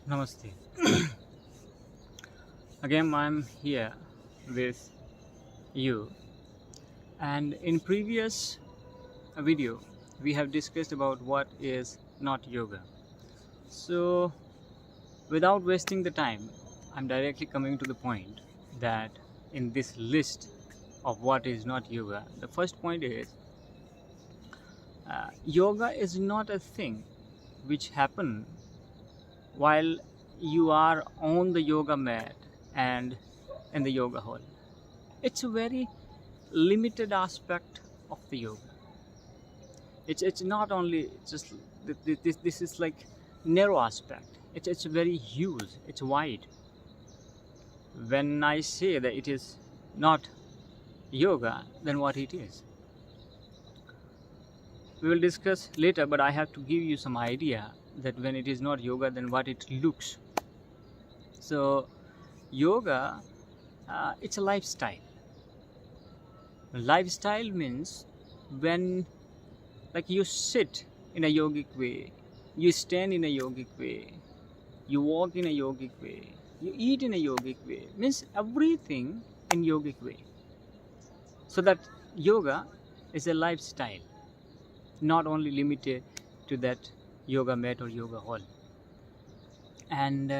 Namaste. Again, I'm here with you, and in previous video, we have discussed about what is not yoga. So, without wasting the time, I'm directly coming to the point that in this list of what is not yoga, the first point is yoga is not a thing which happen while you are on the yoga mat and in the yoga hall. It's a very limited aspect of the yoga. It's not only just this is like narrow aspect. It's very huge. It's wide. When I say that it is not yoga, then what it is? We will discuss later, but I have to give you some idea that when it is not yoga, then what it looks. So, yoga, it's a lifestyle. Lifestyle means when, like, you sit in a yogic way, you stand in a yogic way, you walk in a yogic way, you eat in a yogic way, means everything in yogic way. So that yoga is a lifestyle, not only limited to that yoga mat or yoga hall. And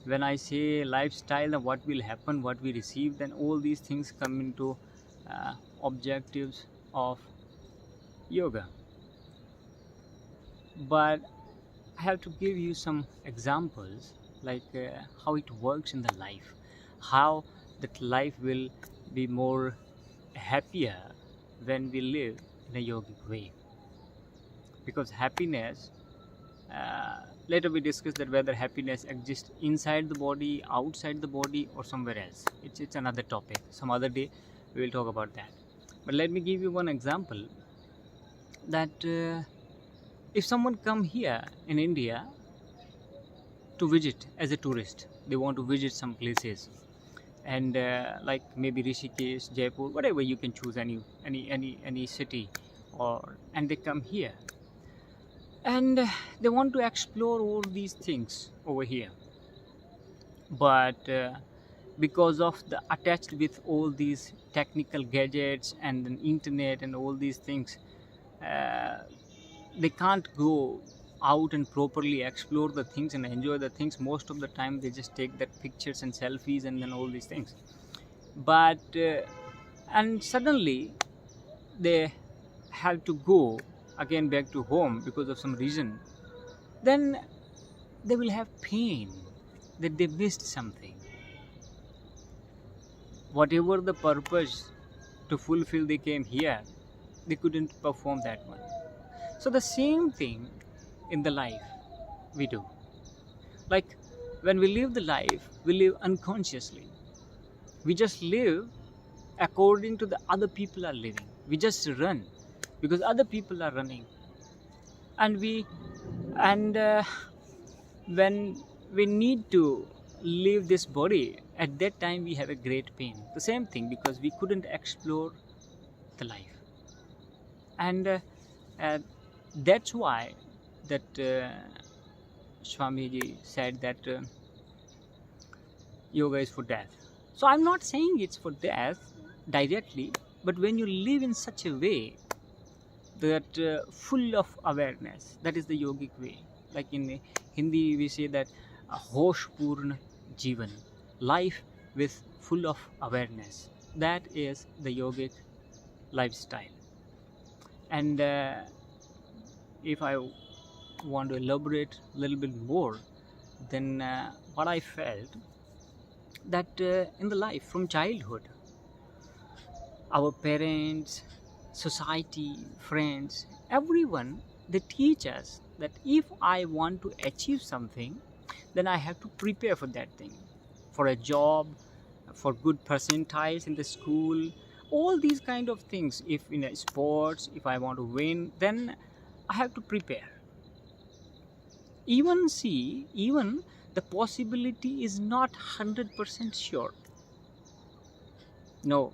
when I say lifestyle, then what will happen, what we receive, then all these things come into objectives of yoga. But I have to give you some examples, like how it works in the life, how that life will be more happier when we live in a yogic way. Because happiness, later we discuss that whether happiness exists inside the body, outside the body, or somewhere else. It's another topic. Some other day we will talk about that. But let me give you one example that if someone come here in India to visit as a tourist, they want to visit some places, and like maybe Rishikesh, Jaipur, whatever you can choose, any city, and they come here and they want to explore all these things over here, but because of the attached with all these technical gadgets and the internet and all these things, they can't go out and properly explore the things and enjoy the things. Most of the time they just take that pictures and selfies and then all these things, but and suddenly they have to go again back to home because of some reason, then they will have pain that they missed something. Whatever the purpose to fulfill they came here, they couldn't perform that one. So the same thing in the life we do. Like when we live the life, we live unconsciously. We just live according to the other people are living. We just run because other people are running, and when we need to leave this body, at that time we have a great pain. The same thing, because we couldn't explore the life, and that's why that Swamiji said that yoga is for death. So I'm not saying it's for death directly, but when you live in such a way that full of awareness, that is the yogic way. Like in Hindi we say that hosh purna jivan, life with full of awareness, that is the yogic lifestyle. And if I want to elaborate a little bit more, then what I felt that in the life from childhood, our parents, society, friends, everyone, they teach us that if I want to achieve something, then I have to prepare for that thing, for a job, for good percentiles in the school, all these kind of things. If in a sports, if I want to win, then I have to prepare. Even the possibility is not 100% sure. No,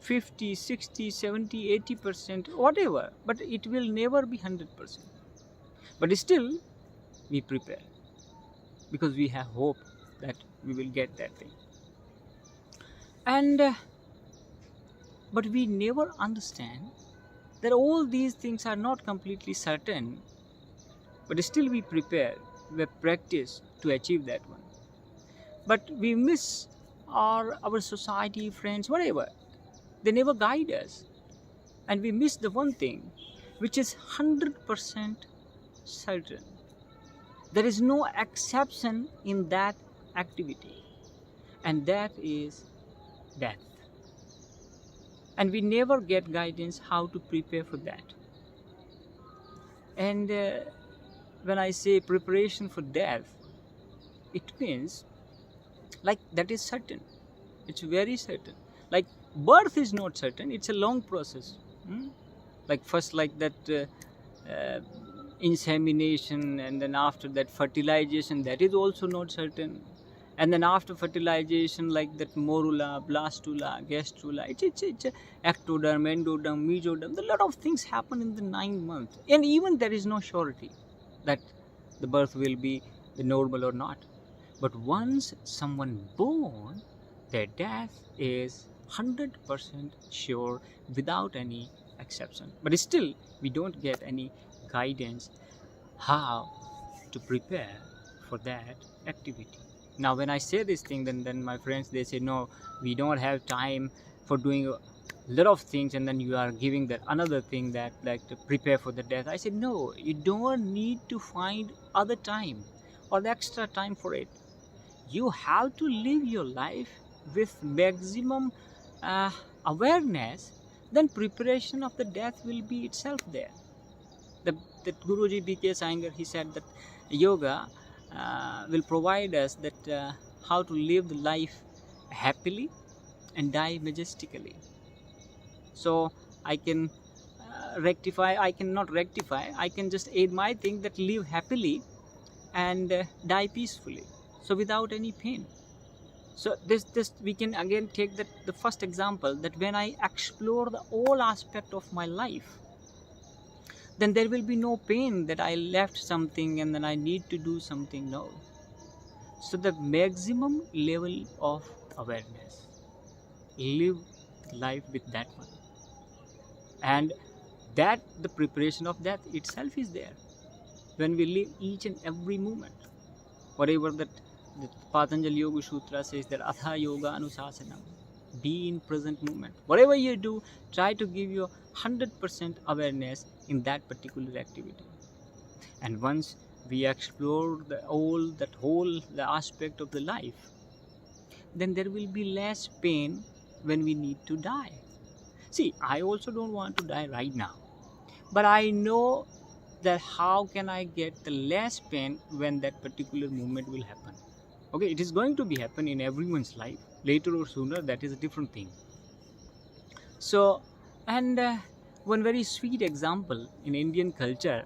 50, 60, 70, 80%, whatever, but it will never be 100%. But still, we prepare. because we have hope that we will get that thing. And but we never understand that all these things are not completely certain, but still we prepare, we practice to achieve that one. But we miss our society, friends, whatever. They never guide us. And we miss the one thing which is 100% certain. There is no exception in that activity, and that is death. And we never get guidance how to prepare for that. And when I say preparation for death, it means like that is certain. It's very certain. Like birth is not certain, it's a long process. Like first, like that insemination, and then after that fertilization, that is also not certain. And then after fertilization, like that morula, blastula, gastrula, it's ectoderm, endoderm, mesoderm. A lot of things happen in the 9 months, and even there is no surety that the birth will be the normal or not. But once someone born, their death is 100% sure without any exception. But still, we don't get any guidance how to prepare for that activity. Now, when I say this thing, then my friends, they say, no, we don't have time for doing a lot of things, and then you are giving that another thing that like to prepare for the death. I said, no, you don't need to find other time or the extra time for it. You have to live your life with maximum awareness, then preparation of the death will be itself there. That Guruji B.K. Iyengar, he said that yoga will provide us that how to live the life happily and die majestically. So I can I can just aid my thing, that live happily and die peacefully, so without any pain. So this we can again take that the first example, that when I explore the all aspect of my life, then there will be no pain that I left something and then I need to do something. No. So the maximum level of awareness, live life with that one, and that the preparation of death itself is there when we live each and every moment. Whatever that the Patanjali Yoga Sutra says, that Atha Yoga Anusasanam, be in present moment. Whatever you do, try to give your 100% awareness in that particular activity. And once we explore the aspect of the life, then there will be less pain when we need to die. See, I also don't want to die right now, but I know that how can I get the less pain when that particular moment will happen. Okay, it is going to be happen in everyone's life, later or sooner, that is a different thing. So, and one very sweet example in Indian culture,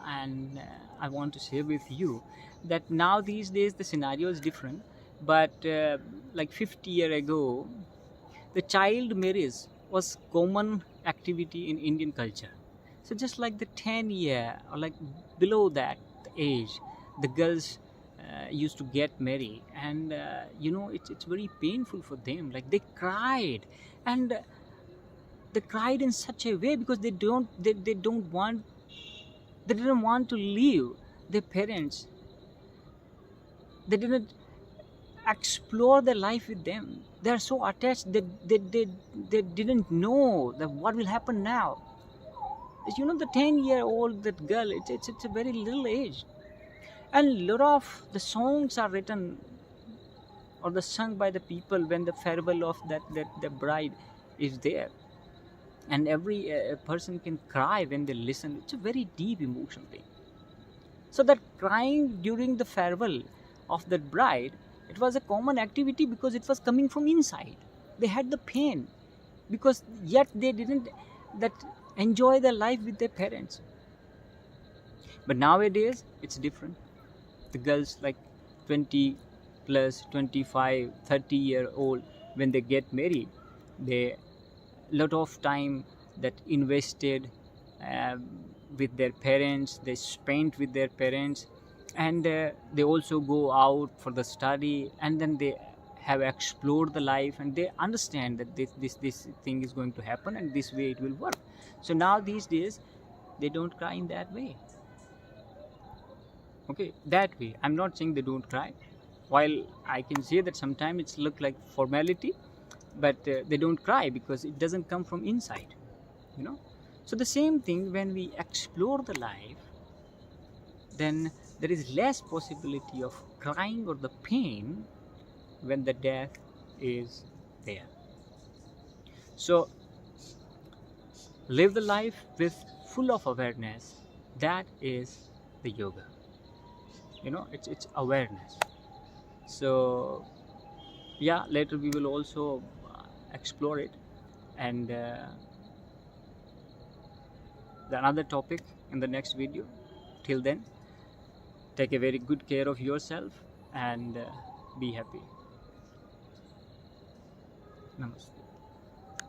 and I want to share with you that now these days the scenario is different, but like 50 years ago, the child marriage was common activity in Indian culture. So just like the 10-year or like below that age, the girls used to get married, and it's very painful for them. Like they cried, and they cried in such a way because they didn't want to leave their parents. They didn't explore their life with them. They are so attached that they didn't know that what will happen now. The 10-year-old, that girl, it's a very little age. And a lot of the songs are written or the sung by the people when the farewell of that the bride is there. And every person can cry when they listen. It's a very deep emotional thing. So that crying during the farewell of that bride, it was a common activity because it was coming from inside. They had the pain because yet they didn't enjoy their life with their parents. But nowadays it's different. The girls like 20 plus 25 30-year-old, when they get married, they lot of time that invested with their parents, they spent with their parents, and they also go out for the study, and then they have explored the life, and they understand that this thing is going to happen and this way it will work. So now these days they don't cry in that way. Okay, that way. I'm not saying they don't cry, while I can say that sometimes it's look like formality, but they don't cry because it doesn't come from inside, you know. So the same thing, when we explore the life, then there is less possibility of crying or the pain when the death is there. So live the life with full of awareness. That is the yoga. It's awareness. So yeah, later we will also explore it, and another topic in the next video. Till then, take a very good care of yourself and be happy. Namaste.